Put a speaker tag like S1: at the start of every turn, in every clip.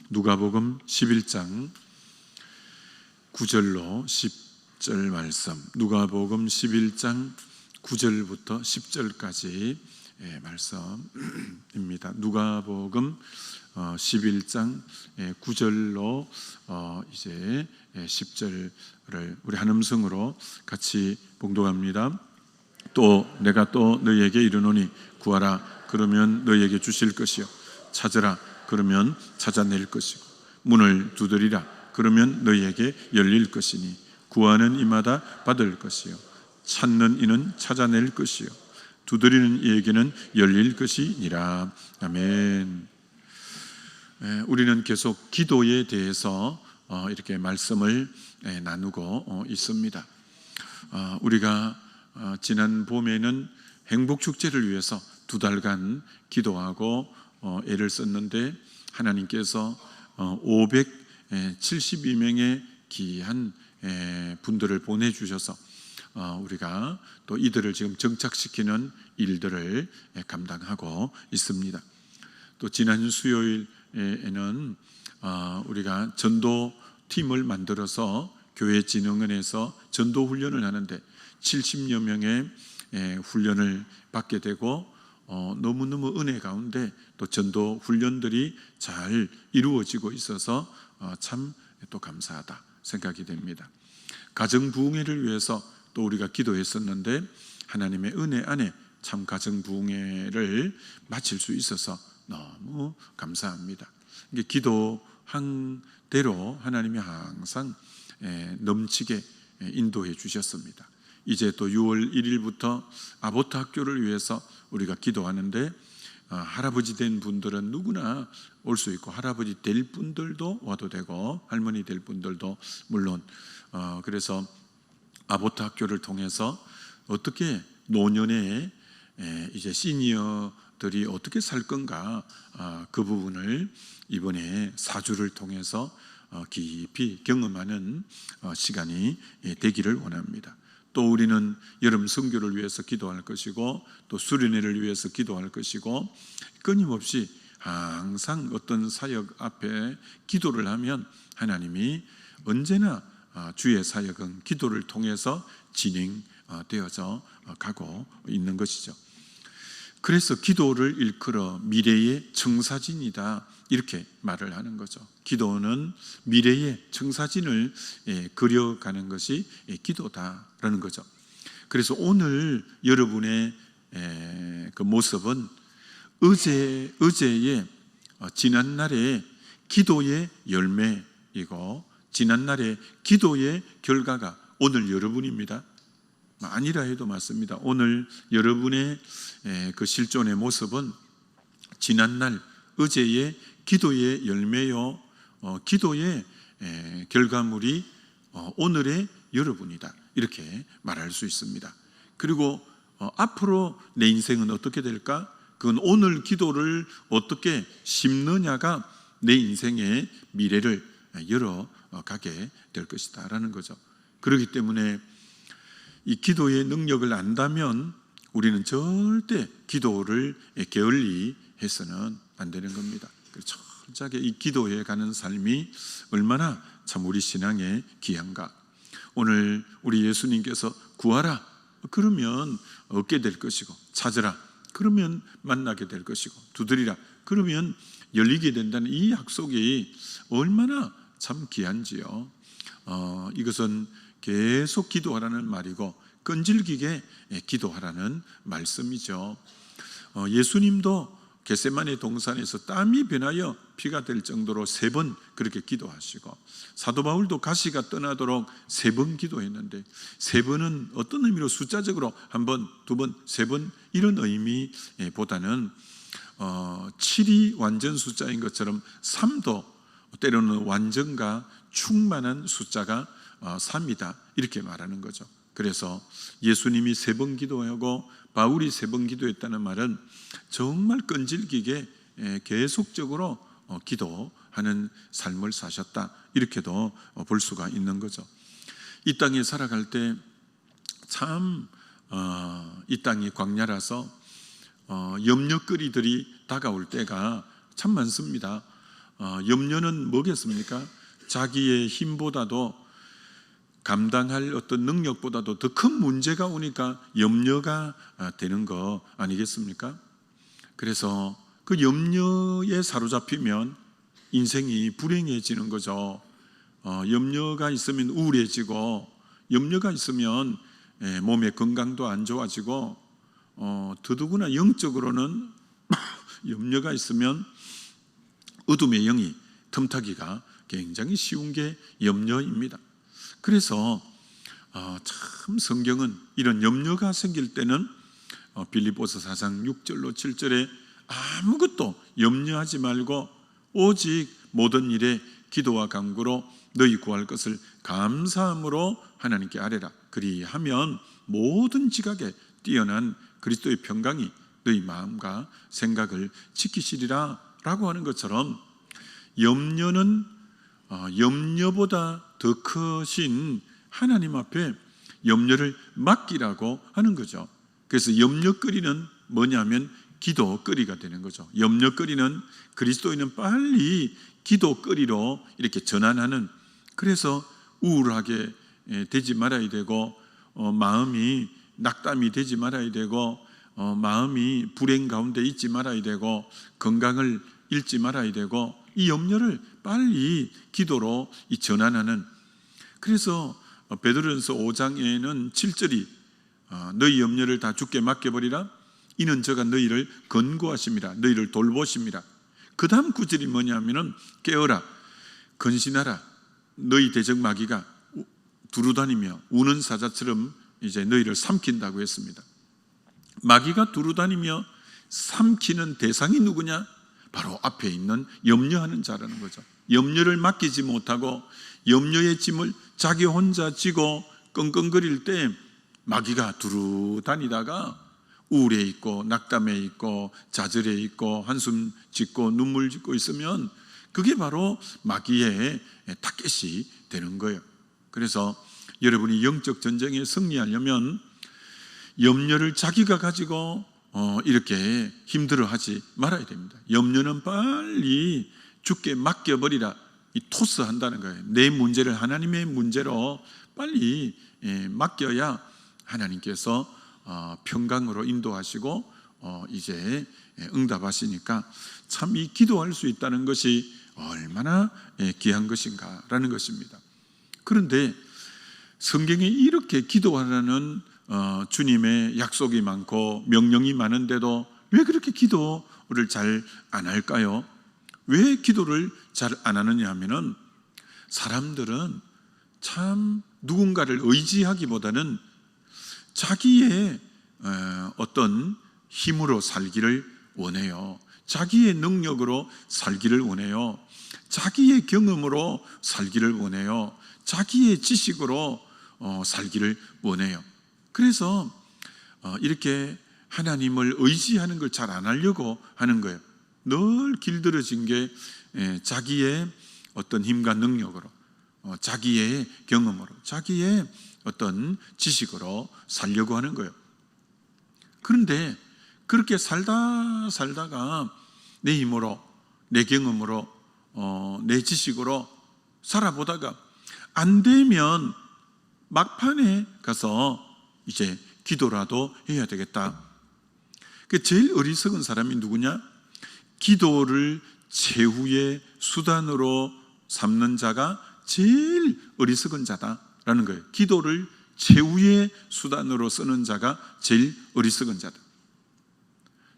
S1: 누가복음 11장 9절로 10절 말씀, 누가복음 11장 9절부터 10절까지 말씀입니다. 누가복음 11장 9절로 이제 10절을 우리 한 음성으로 같이 봉독합니다. 또 내가 또 너희에게 이르노니 구하라 그러면 너희에게 주실 것이요 찾으라 그러면 찾아낼 것이고 문을 두드리라 그러면 너희에게 열릴 것이니 구하는 이마다 받을 것이요 찾는 이는 찾아낼 것이요 두드리는 이에게는 열릴 것이니라. 아멘. 우리는 계속 기도에 대해서 이렇게 말씀을 나누고 있습니다. 우리가 지난 봄에는 행복축제를 위해서 2달간 기도하고 애를 썼는데 하나님께서 572명의 귀한 분들을 보내주셔서 우리가 또 이들을 지금 정착시키는 일들을 감당하고 있습니다. 또 지난 수요일에는 우리가 전도팀을 만들어서 교회진흥원에서 전도훈련을 하는데 70여 명의 훈련을 받게 되고 너무너무 은혜 가운데 또 전도 훈련들이 잘 이루어지고 있어서 참 또 감사하다 생각이 됩니다. 가정 부흥회를 위해서 또 우리가 기도했었는데 하나님의 은혜 안에 참 가정 부흥회를 마칠 수 있어서 너무 감사합니다. 이게 기도한 대로 하나님이 항상 넘치게 인도해 주셨습니다. 이제 또 6월 1일부터 아보트 학교를 위해서 우리가 기도하는데 할아버지 된 분들은 누구나 올 수 있고 할아버지 될 분들도 와도 되고 할머니 될 분들도 물론 그래서 아보트 학교를 통해서 어떻게 노년에 이제 시니어들이 어떻게 살 건가 그 부분을 이번에 4주를 통해서 깊이 경험하는 시간이 되기를 원합니다. 또 우리는 여름 선교를 위해서 기도할 것이고 또 수련회를 위해서 기도할 것이고 끊임없이 항상 어떤 사역 앞에 기도를 하면 하나님이 언제나 주의 사역은 기도를 통해서 진행되어져 가고 있는 것이죠. 그래서 기도를 일컬어 미래의 청사진이다 이렇게 말을 하는 거죠. 기도는 미래의 청사진을 그려가는 것이 기도다라는 거죠. 그래서 오늘 여러분의 그 모습은 어제의 지난날의 기도의 열매이고 지난날의 기도의 결과가 오늘 여러분입니다. 아니라 해도 맞습니다. 오늘 여러분의 그 실존의 모습은 지난날 어제의 기도의 열매요 기도의 결과물이 오늘의 여러분이다 이렇게 말할 수 있습니다. 그리고 앞으로 내 인생은 어떻게 될까? 그건 오늘 기도를 어떻게 심느냐가 내 인생의 미래를 열어가게 될 것이다 라는 거죠. 그렇기 때문에 이 기도의 능력을 안다면 우리는 절대 기도를 게을리 해서는 안 되는 겁니다. 철저하게 이 기도해 가는 삶이 얼마나 참 우리 신앙의 귀한가. 오늘 우리 예수님께서 구하라 그러면 얻게 될 것이고 찾으라 그러면 만나게 될 것이고 두드리라 그러면 열리게 된다는 이 약속이 얼마나 참 귀한지요. 이것은 계속 기도하라는 말이고 끈질기게 기도하라는 말씀이죠. 예수님도 겟세마네 동산에서 땀이 변하여 피가 될 정도로 3번 그렇게 기도하시고 사도 바울도 가시가 떠나도록 3번 기도했는데 3번은 어떤 의미로 숫자적으로 1번, 2번, 3번 이런 의미보다는 7이 완전 숫자인 것처럼 3도 때로는 완전과 충만한 숫자가 3이다 이렇게 말하는 거죠. 그래서 예수님이 3번 기도하고 바울이 3번 기도했다는 말은 정말 끈질기게 계속적으로 기도하는 삶을 사셨다 이렇게도 볼 수가 있는 거죠. 이 땅에 살아갈 때 참 이 땅이 광야라서 염려거리들이 다가올 때가 참 많습니다. 염려는 뭐겠습니까? 자기의 힘보다도 감당할 어떤 능력보다도 더 큰 문제가 오니까 염려가 되는 거 아니겠습니까? 그래서 그 염려에 사로잡히면 인생이 불행해지는 거죠. 염려가 있으면 우울해지고, 염려가 있으면 몸의 건강도 안 좋아지고, 더더구나 영적으로는 염려가 있으면 어둠의 영이 틈타기가 굉장히 쉬운 게 염려입니다. 그래서 참 성경은 이런 염려가 생길 때는 빌립보서 4장 6절로 7절에 아무것도 염려하지 말고 오직 모든 일에 기도와 간구로 너희 구할 것을 감사함으로 하나님께 아뢰라. 그리하면 모든 지각에 뛰어난 그리스도의 평강이 너희 마음과 생각을 지키시리라 라고 하는 것처럼, 염려는 염려보다 더 크신 하나님 앞에 염려를 맡기라고 하는 거죠. 그래서 염려거리는 뭐냐면 기도거리가 되는 거죠. 염려거리는 그리스도인은 빨리 기도거리로 이렇게 전환하는, 그래서 우울하게 되지 말아야 되고, 마음이 낙담이 되지 말아야 되고, 마음이 불행 가운데 있지 말아야 되고, 건강을 잃지 말아야 되고, 이 염려를 빨리 기도로 전환하는. 그래서 베드로전서 5장에는 7절이 너희 염려를 다 주께 맡겨버리라. 이는 저가 너희를 권고하심이라. 너희를 돌보심이라. 그 다음 9절이 뭐냐면은 깨어라, 근신하라. 너희 대적 마귀가 두루다니며 우는 사자처럼 이제 너희를 삼킨다고 했습니다. 마귀가 두루다니며 삼키는 대상이 누구냐? 바로 앞에 있는 염려하는 자라는 거죠. 염려를 맡기지 못하고 염려의 짐을 자기 혼자 지고 끙끙거릴 때 마귀가 두루 다니다가 우울해 있고 낙담해 있고 좌절해 있고 한숨 짓고 눈물 짓고 있으면 그게 바로 마귀의 타겟이 되는 거예요. 그래서 여러분이 영적 전쟁에 승리하려면 염려를 자기가 가지고 이렇게 힘들어하지 말아야 됩니다. 염려는 빨리 주께 맡겨버리라, 이 토스한다는 거예요. 내 문제를 하나님의 문제로 빨리 맡겨야 하나님께서 평강으로 인도하시고 이제 응답하시니까 참 이 기도할 수 있다는 것이 얼마나 귀한 것인가라는 것입니다. 그런데 성경에 이렇게 기도하라는 주님의 약속이 많고 명령이 많은데도 왜 그렇게 기도를 잘 안 할까요? 왜 기도를 잘 안 하느냐 하면은 사람들은 참 누군가를 의지하기보다는 자기의 어떤 힘으로 살기를 원해요. 자기의 능력으로 살기를 원해요. 자기의 경험으로 살기를 원해요. 자기의 지식으로 살기를 원해요. 그래서 이렇게 하나님을 의지하는 걸 잘 안 하려고 하는 거예요. 늘 길들여진 게 자기의 어떤 힘과 능력으로, 자기의 경험으로, 자기의 어떤 지식으로 살려고 하는 거예요. 그런데 그렇게 살다가 내 힘으로, 내 경험으로, 내 지식으로 살아보다가 안 되면 막판에 가서 이제 기도라도 해야 되겠다. 그 제일 어리석은 사람이 누구냐? 기도를 최후의 수단으로 삼는 자가 제일 어리석은 자다라는 거예요. 기도를 최후의 수단으로 쓰는 자가 제일 어리석은 자다.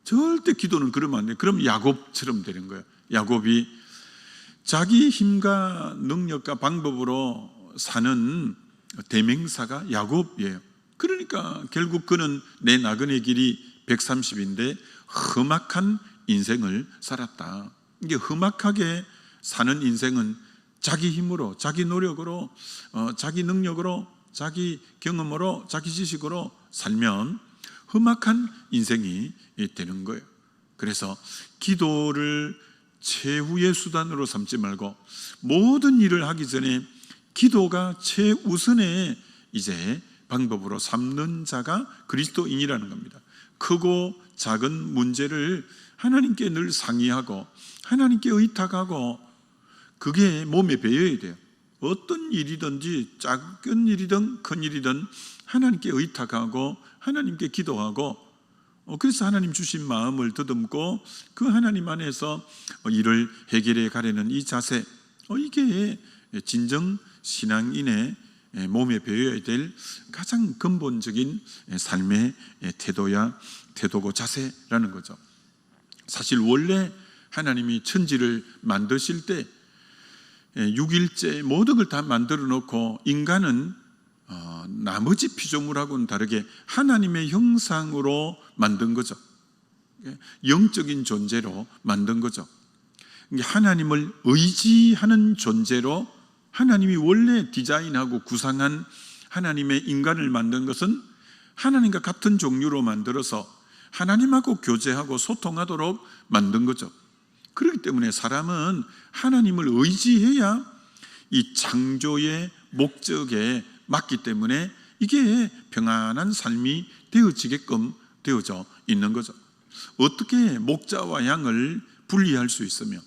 S1: 절대 기도는 그러면 안 돼요. 그럼 야곱처럼 되는 거예요. 야곱이 자기 힘과 능력과 방법으로 사는 대명사가 야곱이에요. 그러니까 결국 그는 내 나그네 길이 130인데 험악한 인생을 살았다. 이게 험악하게 사는 인생은 자기 힘으로, 자기 노력으로, 자기 능력으로, 자기 경험으로, 자기 지식으로 살면 험악한 인생이 되는 거예요. 그래서 기도를 최후의 수단으로 삼지 말고 모든 일을 하기 전에 기도가 최우선의 이제 방법으로 삼는 자가 그리스도인이라는 겁니다. 크고 작은 문제를 하나님께 늘 상의하고 하나님께 의탁하고 그게 몸에 배어야 돼요. 어떤 일이든지 작은 일이든 큰 일이든 하나님께 의탁하고 하나님께 기도하고 그래서 하나님 주신 마음을 더듬고 그 하나님 안에서 일을 해결해 가려는 이 자세, 이게 진정 신앙인의 몸에 배어야 될 가장 근본적인 삶의 태도고 자세라는 거죠. 사실 원래 하나님이 천지를 만드실 때 6일째 모든 걸 다 만들어 놓고 인간은 나머지 피조물하고는 다르게 하나님의 형상으로 만든 거죠. 영적인 존재로 만든 거죠. 하나님을 의지하는 존재로 하나님이 원래 디자인하고 구상한 하나님의 인간을 만든 것은 하나님과 같은 종류로 만들어서 하나님하고 교제하고 소통하도록 만든 거죠. 그렇기 때문에 사람은 하나님을 의지해야 이 창조의 목적에 맞기 때문에 이게 평안한 삶이 되어지게끔 되어져 있는 거죠. 어떻게 목자와 양을 분리할 수 있으며,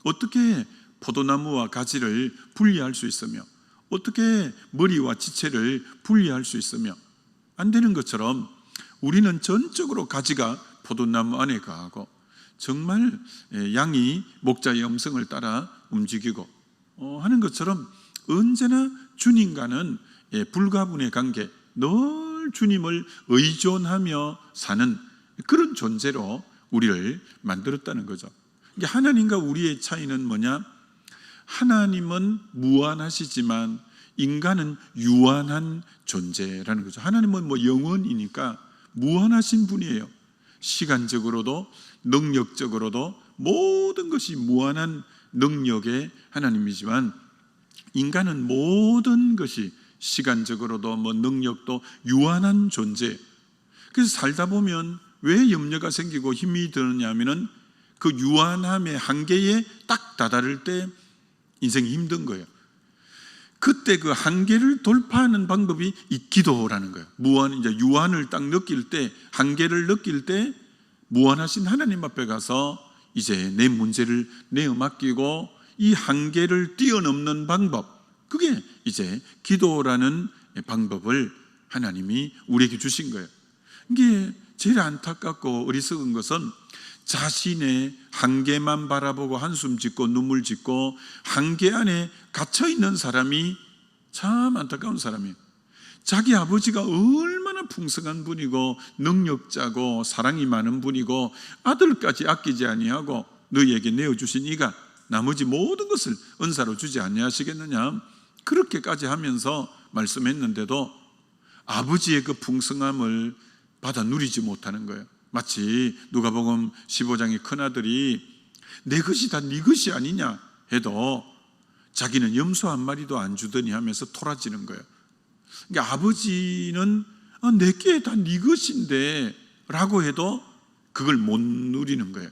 S1: 어떻게 포도나무와 가지를 분리할 수 있으며, 어떻게 머리와 지체를 분리할 수 있으며, 안 되는 것처럼 우리는 전적으로 가지가 포도나무 안에 가고 정말 양이 목자의 음성을 따라 움직이고 하는 것처럼 언제나 주님과는 불가분의 관계, 늘 주님을 의존하며 사는 그런 존재로 우리를 만들었다는 거죠. 하나님과 우리의 차이는 뭐냐? 하나님은 무한하시지만 인간은 유한한 존재라는 거죠. 하나님은 영원이니까 무한하신 분이에요. 시간적으로도 능력적으로도 모든 것이 무한한 능력의 하나님이지만 인간은 모든 것이 시간적으로도 능력도 유한한 존재. 그래서 살다 보면 왜 염려가 생기고 힘이 드느냐 하면은 그 유한함의 한계에 딱 다다를 때 인생이 힘든 거예요. 그때 그 한계를 돌파하는 방법이 이 기도라는 거예요. 이제 유한을 딱 느낄 때, 한계를 느낄 때 무한하신 하나님 앞에 가서 이제 내 문제를 내어 맡기고 이 한계를 뛰어넘는 방법, 그게 이제 기도라는 방법을 하나님이 우리에게 주신 거예요. 이게 제일 안타깝고 어리석은 것은 자신의 한계만 바라보고 한숨 짓고 눈물 짓고 한계 안에 갇혀있는 사람이 참 안타까운 사람이에요. 자기 아버지가 얼마나 풍성한 분이고 능력자고 사랑이 많은 분이고 아들까지 아끼지 아니하고 너희에게 내어주신 이가 나머지 모든 것을 은사로 주지 아니하시겠느냐, 그렇게까지 하면서 말씀했는데도 아버지의 그 풍성함을 받아 누리지 못하는 거예요. 마치 누가복음 15장의 큰아들이 내 것이 다 네 것이 아니냐 해도 자기는 염소 한 마리도 안 주더니 하면서 토라지는 거예요. 그러니까 아버지는 내게 다 네 것인데 라고 해도 그걸 못 누리는 거예요.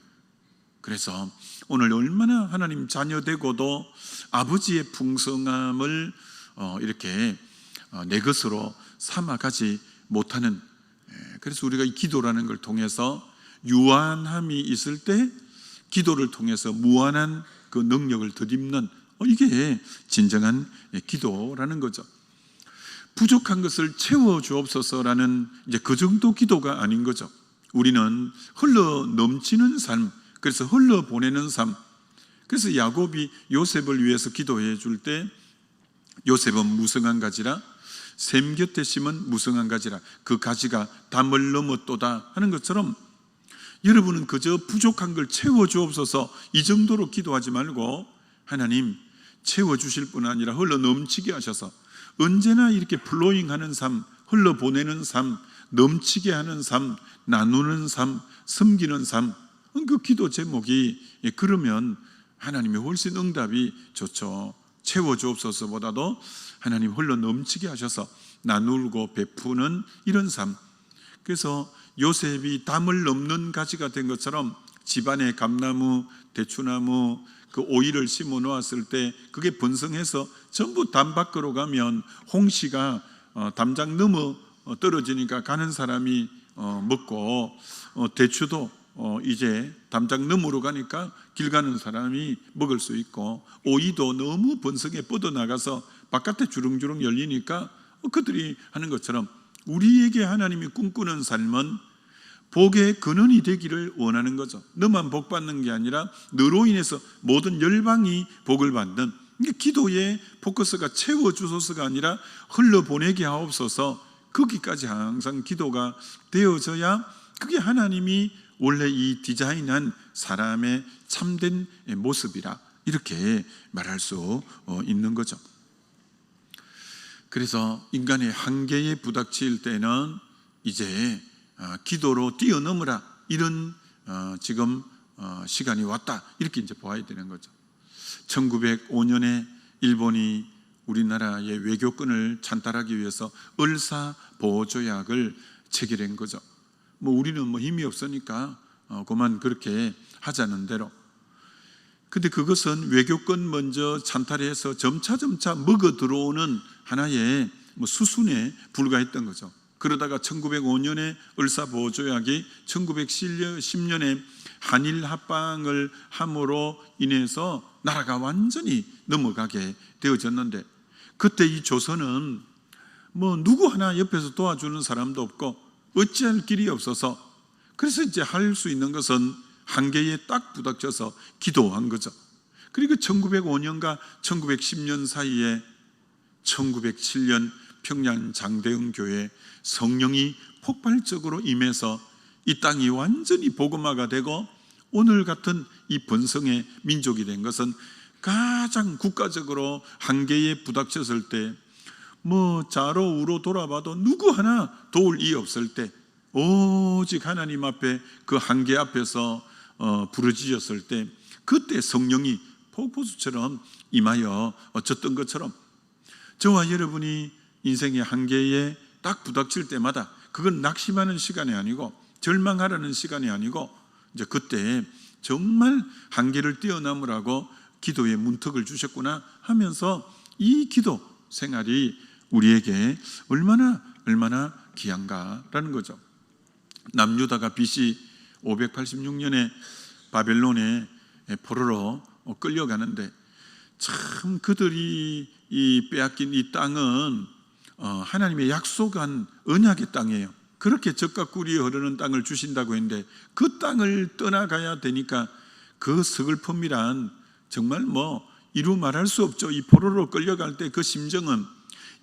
S1: 그래서 오늘 얼마나 하나님 자녀되고도 아버지의 풍성함을 이렇게 내 것으로 삼아가지 못하는, 그래서 우리가 이 기도라는 걸 통해서 유한함이 있을 때 기도를 통해서 무한한 그 능력을 덧입는, 이게 진정한 기도라는 거죠. 부족한 것을 채워 주옵소서라는 이제 그 정도 기도가 아닌 거죠. 우리는 흘러 넘치는 삶, 그래서 흘러 보내는 삶. 그래서 야곱이 요셉을 위해서 기도해 줄 때 요셉은 무성한 가지라 샘 곁에 심은 무성한 가지라 그 가지가 담을 넘었도다 하는 것처럼 여러분은 그저 부족한 걸 채워 주옵소서 이 정도로 기도하지 말고 하나님 채워주실 뿐 아니라 흘러 넘치게 하셔서 언제나 이렇게 플로잉하는 삶, 흘러 보내는 삶, 넘치게 하는 삶, 나누는 삶, 섬기는 삶, 그 기도 제목이 그러면 하나님의 훨씬 응답이 좋죠. 채워주옵소서보다도 하나님 흘러 넘치게 하셔서 나누고 베푸는 이런 삶. 그래서 요셉이 담을 넘는 가지가 된 것처럼 집안에 감나무, 대추나무, 그 오이를 심어 놓았을 때 그게 번성해서 전부 담 밖으로 가면 홍시가 담장 넘어 떨어지니까 가는 사람이 먹고 대추도 이제 담장 너머로 가니까 길 가는 사람이 먹을 수 있고, 오이도 너무 번성에 뻗어나가서 바깥에 주렁주렁 열리니까 그들이 하는 것처럼 우리에게 하나님이 꿈꾸는 삶은 복의 근원이 되기를 원하는 거죠. 너만 복 받는 게 아니라 너로 인해서 모든 열방이 복을 받는, 기도의 포커스가 채워주소서가 아니라 흘러보내게 하옵소서, 거기까지 항상 기도가 되어져야 그게 하나님이 원래 이 디자인한 사람의 참된 모습이라 이렇게 말할 수 있는 거죠. 그래서 인간의 한계에 부닥칠 때는 이제 기도로 뛰어넘으라, 이런 지금 시간이 왔다, 이렇게 이제 보아야 되는 거죠. 1905년에 일본이 우리나라의 외교권을 찬탈하기 위해서 을사보조약을 체결한 거죠. 우리는 힘이 없으니까 그만 그렇게 하자는 대로. 근데 그것은 외교권 먼저 찬탈해서 점차 먹어 들어오는 하나의 수순에 불과했던 거죠. 그러다가 1905년에 을사보조약이 1910년에 한일 합방을 함으로 인해서 나라가 완전히 넘어가게 되어졌는데, 그때 이 조선은 누구 하나 옆에서 도와주는 사람도 없고 어찌할 길이 없어서, 그래서 이제 할 수 있는 것은 한계에 딱 부닥쳐서 기도한 거죠. 그리고 1905년과 1910년 사이에 1907년 평양 장대응 교회 성령이 폭발적으로 임해서 이 땅이 완전히 복음화가 되고 오늘 같은 이 번성의 민족이 된 것은 가장 국가적으로 한계에 부닥쳤을 때, 좌로 우로 돌아봐도 누구 하나 도울 이 없을 때, 오직 하나님 앞에 그 한계 앞에서 부르짖었을 때, 그때 성령이 폭포수처럼 임하여 졌던 것처럼, 저와 여러분이 인생의 한계에 딱 부닥칠 때마다 그건 낙심하는 시간이 아니고 절망하라는 시간이 아니고, 이제 그때 정말 한계를 뛰어넘으라고 기도의 문턱을 주셨구나 하면서 이 기도 생활이 우리에게 얼마나 귀한가라는 거죠. 남유다가 BC 586년에 바벨론에 포로로 끌려가는데, 참 그들이 이 빼앗긴 이 땅은 하나님의 약속한 언약의 땅이에요. 그렇게 젖과 꿀이 흐르는 땅을 주신다고 했는데 그 땅을 떠나가야 되니까 그 서글픔이란 정말 이루 말할 수 없죠. 이 포로로 끌려갈 때 그 심정은,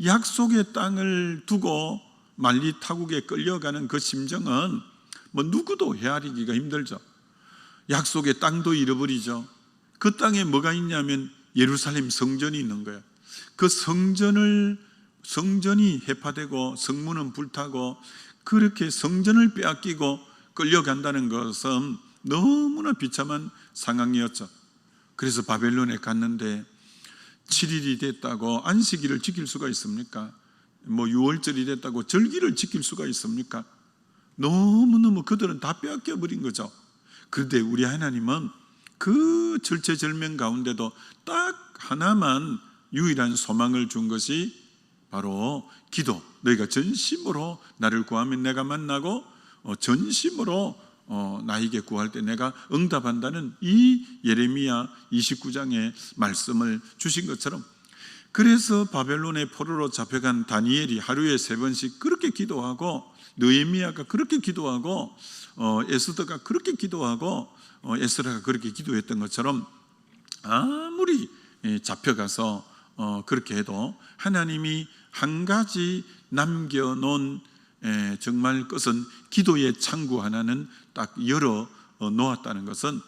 S1: 약속의 땅을 두고 만리 타국에 끌려가는 그 심정은 누구도 헤아리기가 힘들죠. 약속의 땅도 잃어버리죠. 그 땅에 뭐가 있냐면 예루살렘 성전이 있는 거예요. 그 성전이 해파되고 성문은 불타고 그렇게 성전을 빼앗기고 끌려간다는 것은 너무나 비참한 상황이었죠. 그래서 바벨론에 갔는데 7일이 됐다고 안식일을 지킬 수가 있습니까? 유월절이 됐다고 절기를 지킬 수가 있습니까? 너무너무 그들은 다 빼앗겨 버린 거죠. 그런데 우리 하나님은 그 절체절명 가운데도 딱 하나만 유일한 소망을 준 것이 바로 기도. 너희가 전심으로 나를 구하면 내가 만나고 전심으로 나에게 구할 때 내가 응답한다는 이 예레미야 29장의 말씀을 주신 것처럼, 그래서 바벨론의 포로로 잡혀간 다니엘이 하루에 3번씩 그렇게 기도하고, 느헤미야가 그렇게 기도하고, 에스더가 그렇게 기도하고, 에스라가 그렇게 기도했던 것처럼, 아무리 잡혀가서 그렇게 해도 하나님이 한 가지 남겨놓은 정말 것은 기도의 창구 하나는 딱 열어 놓았다는 것은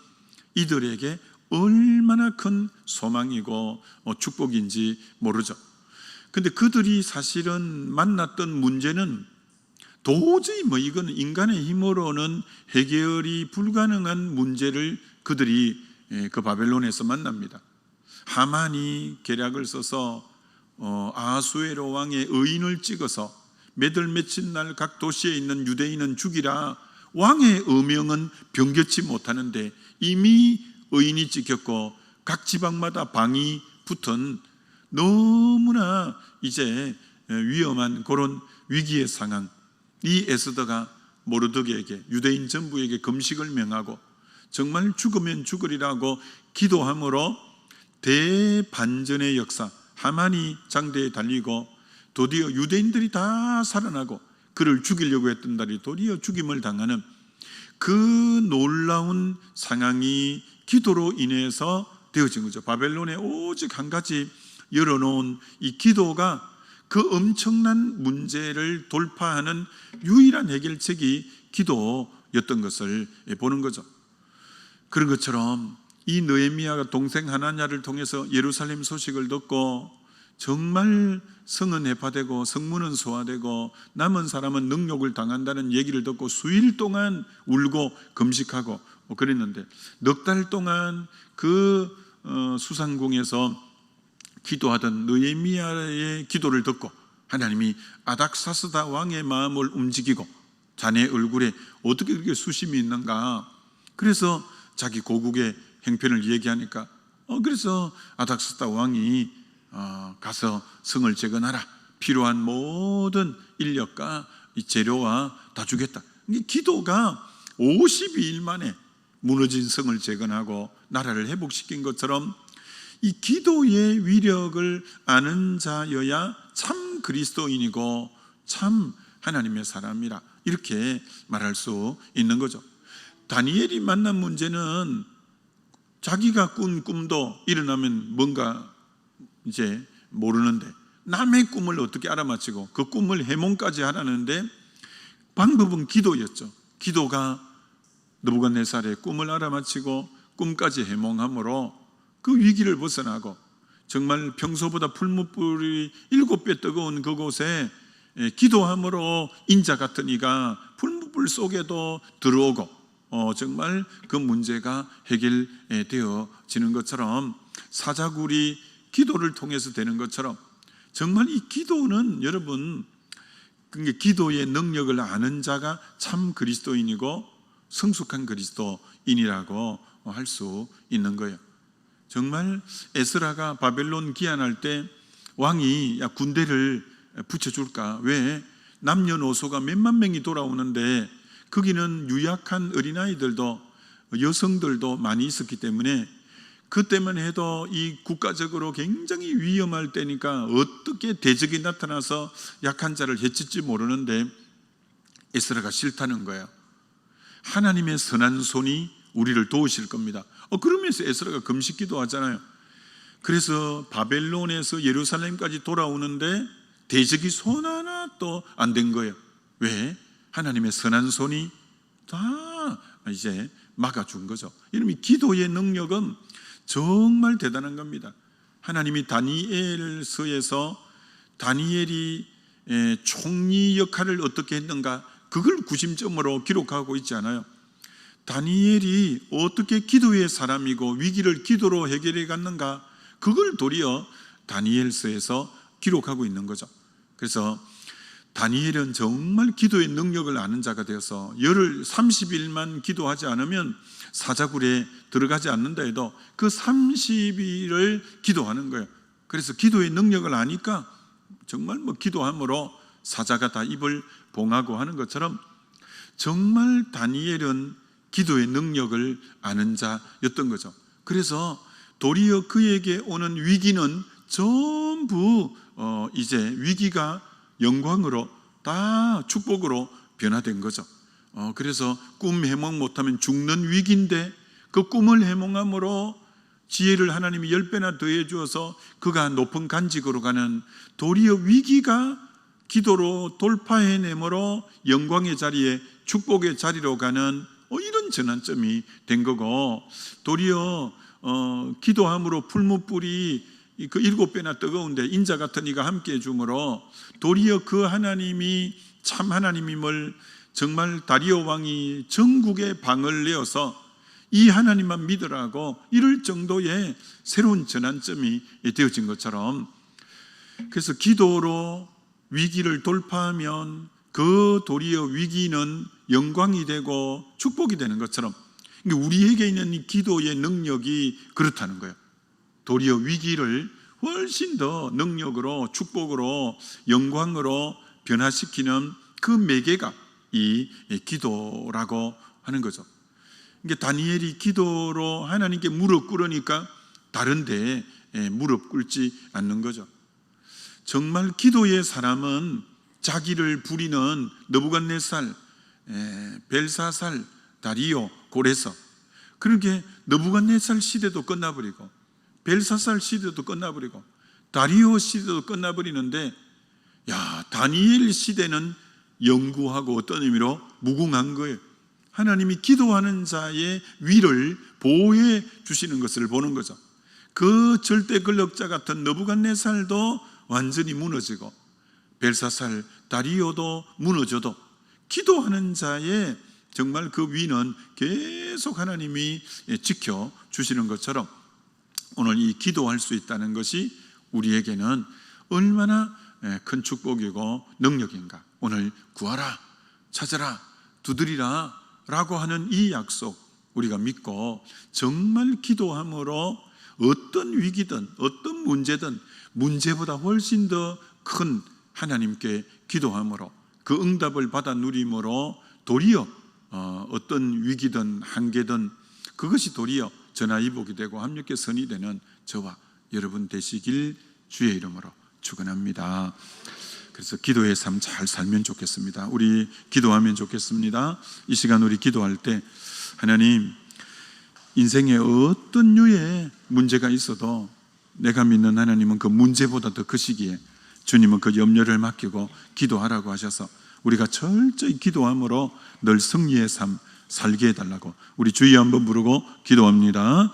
S1: 이들에게 얼마나 큰 소망이고 축복인지 모르죠. 근데 그들이 사실은 만났던 문제는 도저히 이거는 인간의 힘으로는 해결이 불가능한 문제를 그들이 그 바벨론에서 만납니다. 하만이 계략을 써서 아하수에로 왕의 의인을 찍어서 몇월 며칠 각 도시에 있는 유대인은 죽이라, 왕의 어명은 변개치 못하는데 이미 의인이 찍혔고 각 지방마다 방이 붙은 너무나 이제 위험한 그런 위기의 상황, 이 에스더가 모르드게에게, 유대인 전부에게 금식을 명하고 정말 죽으면 죽으리라고 기도함으로 대반전의 역사, 하만이 장대에 달리고 도리어 유대인들이 다 살아나고 그를 죽이려고 했던 날이 도리어 죽임을 당하는 그 놀라운 상황이 기도로 인해서 되어진 거죠. 바벨론에 오직 한 가지 열어놓은 이 기도가 그 엄청난 문제를 돌파하는 유일한 해결책이 기도였던 것을 보는 거죠. 그런 것처럼 이 느헤미야가 동생 하나냐를 통해서 예루살렘 소식을 듣고 정말 성은 해파되고 성문은 소화되고 남은 사람은 능욕을 당한다는 얘기를 듣고 수일 동안 울고 금식하고 그랬는데 넉 달 동안 그 수상궁에서 기도하던 느헤미야의 기도를 듣고 하나님이 아닥사스다 왕의 마음을 움직이고 자네 얼굴에 어떻게 그렇게 수심이 있는가. 그래서 자기 고국의 행편을 얘기하니까 그래서 아닥사스다 왕이 가서 성을 재건하라. 필요한 모든 인력과 이 재료와 다 주겠다. 기도가 52일 만에 무너진 성을 재건하고 나라를 회복시킨 것처럼 이 기도의 위력을 아는 자여야 참 그리스도인이고 참 하나님의 사람이라 이렇게 말할 수 있는 거죠. 다니엘이 만난 문제는 자기가 꾼 꿈도 일어나면 뭔가 이제 모르는데 남의 꿈을 어떻게 알아맞히고 그 꿈을 해몽까지 하라는데 방법은 기도였죠. 기도가 느부갓네살의 꿈을 알아맞히고 꿈까지 해몽함으로 그 위기를 벗어나고 정말 평소보다 풀무불이 7배 뜨거운 그곳에 기도함으로 인자 같은 이가 풀무불 속에도 들어오고 정말 그 문제가 해결되어지는 것처럼 사자굴이 기도를 통해서 되는 것처럼 정말 이 기도는 여러분 기도의 능력을 아는 자가 참 그리스도인이고 성숙한 그리스도인이라고 할 수 있는 거예요. 정말 에스라가 바벨론 귀환할 때 왕이 야 군대를 붙여줄까? 왜? 남녀노소가 몇만 명이 돌아오는데 거기는 유약한 어린아이들도 여성들도 많이 있었기 때문에 그때만 해도 이 국가적으로 굉장히 위험할 때니까 어떻게 대적이 나타나서 약한 자를 해칠지 모르는데 에스라가 싫다는 거예요. 하나님의 선한 손이 우리를 도우실 겁니다. 그러면서 에스라가 금식기도 하잖아요. 그래서 바벨론에서 예루살렘까지 돌아오는데 대적이 손 하나 또 안 된 거예요. 왜? 하나님의 선한 손이 다 이제 막아준 거죠. 이놈이 기도의 능력은 정말 대단한 겁니다. 하나님이 다니엘서에서 다니엘이 총리 역할을 어떻게 했는가 그걸 구심점으로 기록하고 있지 않아요. 다니엘이 어떻게 기도의 사람이고 위기를 기도로 해결해 갔는가 그걸 도리어 다니엘서에서 기록하고 있는 거죠. 그래서 다니엘은 정말 기도의 능력을 아는 자가 되어서 열흘 30일만 기도하지 않으면 사자굴에 들어가지 않는다 해도 그 30일을 기도하는 거예요. 그래서 기도의 능력을 아니까 정말 기도함으로 사자가 다 입을 봉하고 하는 것처럼 정말 다니엘은 기도의 능력을 아는 자였던 거죠. 그래서 도리어 그에게 오는 위기는 전부 이제 위기가 영광으로 다 축복으로 변화된 거죠. 그래서 꿈 해몽 못하면 죽는 위기인데 그 꿈을 해몽함으로 지혜를 하나님이 10배나 더해 주어서 그가 높은 간직으로 가는 도리어 위기가 기도로 돌파해내므로 영광의 자리에 축복의 자리로 가는 이런 전환점이 된 거고 도리어 기도함으로 풀무불이 그 7배나 뜨거운데 인자 같은 이가 함께 해주므로 도리어 그 하나님이 참 하나님임을 정말 다리오 왕이 전국에 방을 내어서 이 하나님만 믿으라고 이럴 정도의 새로운 전환점이 되어진 것처럼 그래서 기도로 위기를 돌파하면 그 도리어 위기는 영광이 되고 축복이 되는 것처럼 우리에게 있는 이 기도의 능력이 그렇다는 거예요. 도리어 위기를 훨씬 더 능력으로 축복으로 영광으로 변화시키는 그 매개가 이 기도라고 하는 거죠. 이게 다니엘이 기도로 하나님께 무릎 꿇으니까 다른 데에 무릎 꿇지 않는 거죠. 정말 기도의 사람은 자기를 부리는 느부갓네살, 벨사살, 다리오, 고레서, 그렇게 느부갓네살 시대도 끝나버리고 벨사살 시대도 끝나버리고 다리오 시대도 끝나버리는데, 다니엘 시대는 영구하고 어떤 의미로 무궁한 거예요. 하나님이 기도하는 자의 위를 보호해 주시는 것을 보는 거죠. 그 절대 권력자 같은 느부갓네살도 완전히 무너지고 벨사살, 다리오도 무너져도 기도하는 자의 정말 그 위는 계속 하나님이 지켜주시는 것처럼 오늘 이 기도할 수 있다는 것이 우리에게는 얼마나 큰 축복이고 능력인가. 오늘 구하라, 찾아라, 두드리라 라고 하는 이 약속 우리가 믿고 정말 기도함으로 어떤 위기든 어떤 문제든 문제보다 훨씬 더 큰 하나님께 기도함으로 그 응답을 받아 누림으로 도리어 어떤 위기든 한계든 그것이 도리어 전화위복이 되고 합력의 선이 되는 저와 여러분 되시길 주의 이름으로 축원합니다. 그래서 기도의 삶 잘 살면 좋겠습니다. 우리 기도하면 좋겠습니다. 이 시간 우리 기도할 때 하나님, 인생에 어떤 류의 문제가 있어도 내가 믿는 하나님은 그 문제보다 더 크시기에 주님은 그 염려를 맡기고 기도하라고 하셔서 우리가 철저히 기도함으로 늘 승리의 삶 살게 해달라고 우리 주여 한번 부르고 기도합니다.